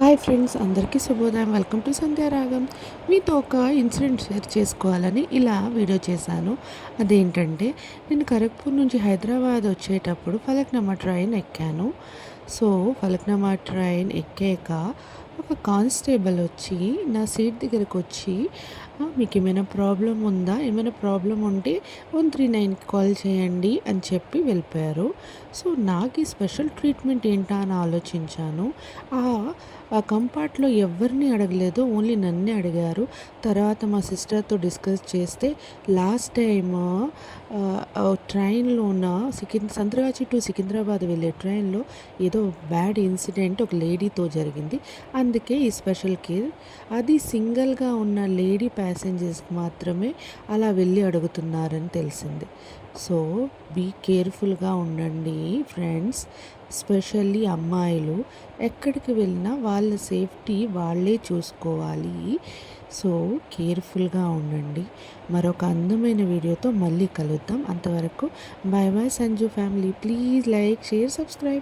Hi friends, అందరికీ శుభోదయం. Welcome to Sandhyaragam. మీతో ఒక ఇన్సిడెంట్ షేర్ చేసుకోవాలని ఇలా వీడియో చేశాను. అదేంటంటే, నేను ఖరగ్పూర్ నుంచి హైదరాబాద్ వచ్చేటప్పుడు ఫలక్నామా ట్రైన్ ఎక్కాను. సో ఫలక్నామా ట్రైన్ ఎక్కాక ఒక కానిస్టేబుల్ వచ్చి నా సీట్ దగ్గరకు వచ్చి, మీకు ఏమైనా ప్రాబ్లం ఉందా, ఏమైనా ప్రాబ్లం ఉంటే 139కి కాల్ చేయండి అని చెప్పి వెళ్ళిపోయారు. సో నాకు ఈ స్పెషల్ ట్రీట్మెంట్ ఏంటా అని ఆలోచించాను. ఆ ఆ కంపార్ట్లో ఎవరిని అడగలేదు, ఓన్లీ నన్నే అడిగారు. తర్వాత మా సిస్టర్తో డిస్కస్ చేస్తే లాస్ట్ టైమ్ ట్రైన్లోన సంత్రగాచి టు సికింద్రాబాద్ వెళ్ళే ట్రైన్లో ఏదో బ్యాడ్ ఇన్సిడెంట్ ఒక లేడీతో జరిగింది. అందుకే ఈ స్పెషల్ కేర్. అది సింగిల్గా ఉన్న లేడీ ప్యాసింజర్స్కి మాత్రమే అలా వెళ్ళి అడుగుతున్నారని తెలిసింది. సో బీ కేర్ఫుల్గా ఉండండి ఫ్రెండ్స్. స్పెషల్లీ అమ్మాయిలు ఎక్కడికి వెళ్ళినా వాళ్ళ సేఫ్టీ వాళ్ళే చూసుకోవాలి. సో కేర్ఫుల్గా ఉండండి. మరొక అందమైన వీడియోతో మళ్ళీ కలుద్దాం. అంతవరకు bye bye Sanju family. Please like, share, subscribe.